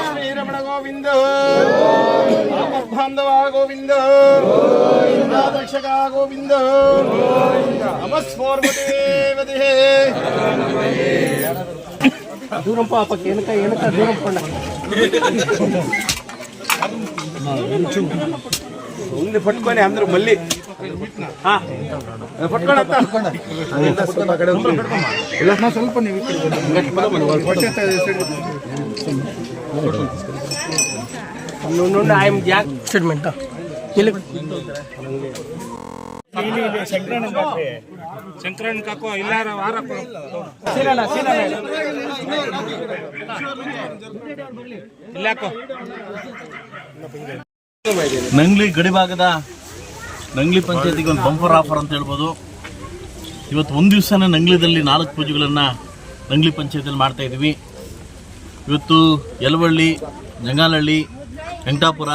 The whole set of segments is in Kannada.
ಶ್ರೀರಮಣ ಗೋವಿಂದ ಬಾಂಧವ ಗೋವಿಂದ ರಕ್ಷಕ ಗೋವಿಂದ ನಮಸ್ಮೋರ್ಮದೇ దూరం పాపకి వెనక దూరం పండ ఉండి పట్టుకొని అందరూ మళ్ళీ ಸ್ವಲ್ಪ ನೀವು ఐఎమ్ జాక్ ಸ್ಟೇಟ್ಮೆಂಟ್ ಶಂಕರನ್ ಕಾಕೋ ಇಲ್ಲಾರ ವಾರಪ್ಪ ಇಲ್ಲಾಕೋ ನಂಗ್ಲಿ ಗಡಿಭಾಗದ ನಂಗ್ಲಿ ಪಂಚಾಯತಿಗೆ ಒಂದು ಬಂಪರ್ ಆಫರ್ ಅಂತ ಹೇಳ್ಬೋದು. ಇವತ್ತು ಒಂದು ದಿವಸನೇ ನಂಗ್ಲಿದಲ್ಲಿ 4 ಪೂಜೆಗಳನ್ನು ನಂಗ್ಲಿ ಪಂಚಾಯತಿಯಲ್ಲಿ ಮಾಡ್ತಾ ಇದ್ದೀವಿ. ಇವತ್ತು ಯಲವಳ್ಳಿ, ಜಂಗಾಲಹಳ್ಳಿ, ವೆಂಕಟಾಪುರ,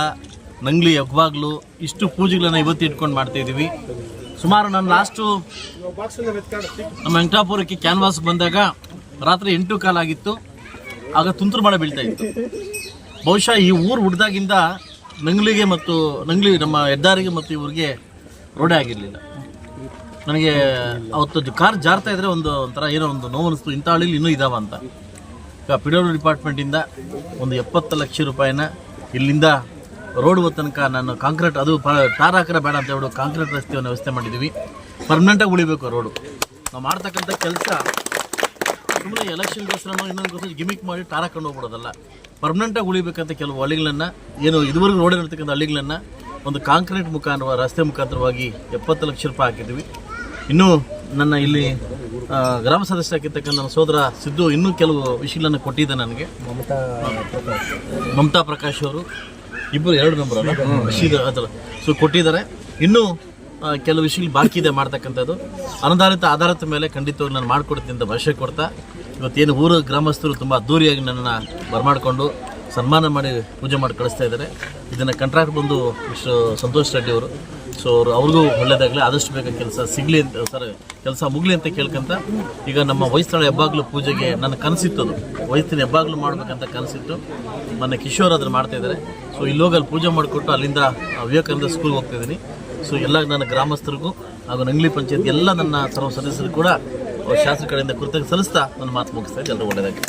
ನಂಗ್ಲಿ, ಹೆಬ್ಬಾಗ್ಲು ಇಷ್ಟು ಪೂಜೆಗಳನ್ನು ಇವತ್ತು ಇಟ್ಕೊಂಡು ಮಾಡ್ತಾ ಇದ್ದೀವಿ. ಸುಮಾರು ನಾನು ಲಾಸ್ಟು ನಮ್ಮ ವೆಂಕಟಾಪುರಕ್ಕೆ ಕ್ಯಾನ್ವಾಸ್ಗೆ ಬಂದಾಗ ರಾತ್ರಿ 8 ಕಾಲ ಆಗಿತ್ತು. ಆಗ ತುಂತುರು ಮಳೆ ಬೀಳ್ತಾ ಇತ್ತು. ಬಹುಶಃ ಈ ಊರು ಹುಡ್ದಾಗಿಂದ ನಂಗ್ಲಿಗೆ ಮತ್ತು ನಂಗ್ಲಿ ನಮ್ಮ ಹೆದ್ದಾರಿಗೆ ಮತ್ತು ಇವ್ರಿಗೆ ರೋಡೇ ಆಗಿರಲಿಲ್ಲ. ನನಗೆ ಅವತ್ತು ಕಾರ್ ಜಾರ್ತಾ ಇದ್ರೆ ಒಂಥರ ಏನೋ ಒಂದು ನೋವು ಅನಿಸ್ತು, ಇಂಥ ಹಳ್ಳಿಲಿ ಇನ್ನೂ ಇದಾವ ಅಂತ. ಈಗ PWD ಡಿಪಾರ್ಟ್ಮೆಂಟಿಂದ ಒಂದು 70 ಲಕ್ಷ ರೂಪಾಯಿನ ಇಲ್ಲಿಂದ ರೋಡ್ ತನಕ ನಾನು ಕಾಂಕ್ರೀಟ್, ಅದು ಟಾರ್ ಹಾಕರ ಬೇಡ ಅಂತ ಹೇಳಿ ಕಾಂಕ್ರೀಟ್ ರಸ್ತೆಯನ್ನು ವ್ಯವಸ್ಥೆ ಮಾಡಿದ್ದೀವಿ. ಪರ್ಮನೆಂಟಾಗಿ ಉಳಿಬೇಕು ರೋಡು. ನಾವು ಮಾಡ್ತಕ್ಕಂಥ ಕೆಲಸ ಸುಮ್ಮನೆ ಎಲೆಕ್ಷನ್ಗೋಸ್ಕರ ಇನ್ನೊಂದಕ್ಕೋಸ್ಕರ ಗಿಮಿಕ್ ಮಾಡಿ ಟಾರ್ ಹಾಕೊಂಡು ಹೋಗ್ಬಿಡೋದಲ್ಲ. ಪರ್ಮನೆಂಟಾಗಿ ಉಳಿಬೇಕಂತ ಕೆಲವು ಹಳ್ಳಿಗಳನ್ನು, ಏನು ಇದುವರೆಗೂ ರೋಡಿರ್ತಕ್ಕಂಥ ಹಳ್ಳಿಗಳನ್ನು ಒಂದು ಕಾಂಕ್ರೀಟ್ ಮುಖಾಂತರ, ರಸ್ತೆ ಮುಖಾಂತರವಾಗಿ 70 ಲಕ್ಷ ರೂಪಾಯಿ ಹಾಕಿದ್ದೀವಿ. ಇನ್ನೂ ನನ್ನ ಇಲ್ಲಿ ಗ್ರಾಮ ಸದಸ್ಯರಾಗಿರ್ತಕ್ಕಂಥ ನನ್ನ ಸೋದರ ಸಿದ್ದು ಇನ್ನೂ ಕೆಲವು ವಿಷಯಗಳನ್ನು ಕೊಟ್ಟಿದ್ದೆ ನನಗೆ. ಮಮತಾ ಪ್ರಕಾಶ್ ಅವರು ಇಬ್ಬರು 2 ನಂಬರ್ ಅಲ್ಲ ರಶೀದ್ ಅದಲ್ಲ, ಸೊ ಕೊಟ್ಟಿದ್ದಾರೆ. ಇನ್ನೂ ಕೆಲವು ವಿಷಯಗಳು ಬಾಕಿ ಇದೆ ಮಾಡ್ತಕ್ಕಂಥದ್ದು. ಅನುದಾನಿತ ಆಧಾರದ ಮೇಲೆ ಖಂಡಿತವಾಗಿ ನಾನು ಮಾಡಿಕೊಡ್ತೀನಿ ಅಂತ ಭರವಸೆ ಕೊಡ್ತಾ, ಇವತ್ತೇನು ಊರು ಗ್ರಾಮಸ್ಥರು ತುಂಬ ಅದ್ದೂರಿಯಾಗಿ ನನ್ನನ್ನು ಬರಮಾಡಿಕೊಂಡು ಸನ್ಮಾನ ಮಾಡಿ ಪೂಜೆ ಮಾಡಿ ಕಳಿಸ್ತಾ ಇದ್ದಾರೆ. ಇದನ್ನು ಕಾಂಟ್ರಾಕ್ಟ್ ಬಂದು ಮಿಸ್ಟರ್ ಸಂತೋಷ್ ರೆಡ್ಡಿ ಅವರು, ಸೊ ಅವ್ರಿಗೂ ಒಳ್ಳೆಯದಾಗಲಿ, ಆದಷ್ಟು ಬೇಗ ಕೆಲಸ ಸಿಗಲಿ ಅಂತ, ಕೆಲಸ ಮುಗಲಿ ಅಂತ ಕೇಳ್ಕೊಂತ, ಈಗ ನಮ್ಮ ವಯಸ್ಸಳ ಹೆಬ್ಬಾಗ್ಲು ಪೂಜೆಗೆ ನನ್ನ ಕನಸಿತ್ತದು, ವಯಸ್ಸಿನ ಹೆಬ್ಬಾಗ್ಲು ಮಾಡಬೇಕಂತ ಕನಸಿತ್ತು. ಮೊನ್ನೆ ಕಿಶೋರ್ ಅದನ್ನು ಮಾಡ್ತಾಯಿದ್ದಾರೆ. ಸೊ ಇಲ್ಲೋಗಿ ಅಲ್ಲಿ ಪೂಜೆ ಮಾಡಿಕೊಟ್ಟು ಅಲ್ಲಿಂದ ವಿವೇಕಾನಂದ ಸ್ಕೂಲ್ಗೆ ಹೋಗ್ತಾಯಿದ್ದೀನಿ. ಸೊ ಎಲ್ಲ ನನ್ನ ಗ್ರಾಮಸ್ಥರಿಗೂ ಹಾಗೂ ನಂಗ್ಲಿ ಪಂಚಾಯತ್ ಎಲ್ಲ ನನ್ನ ಸರ್ವ ಸದಸ್ಯರಿಗೂ ಕೂಡ ಶಾಸಕರ ಕಡೆಯಿಂದ ಕೃತಜ್ಞತೆ ಸಲ್ಲಿಸ್ತಾ ನನ್ನ ಮಾತು ಮುಗಿಸ್ತಾ ಇದ್ದೆ. ಎಲ್ಲರೂ ಒಳ್ಳೆಯದಾಗಿ.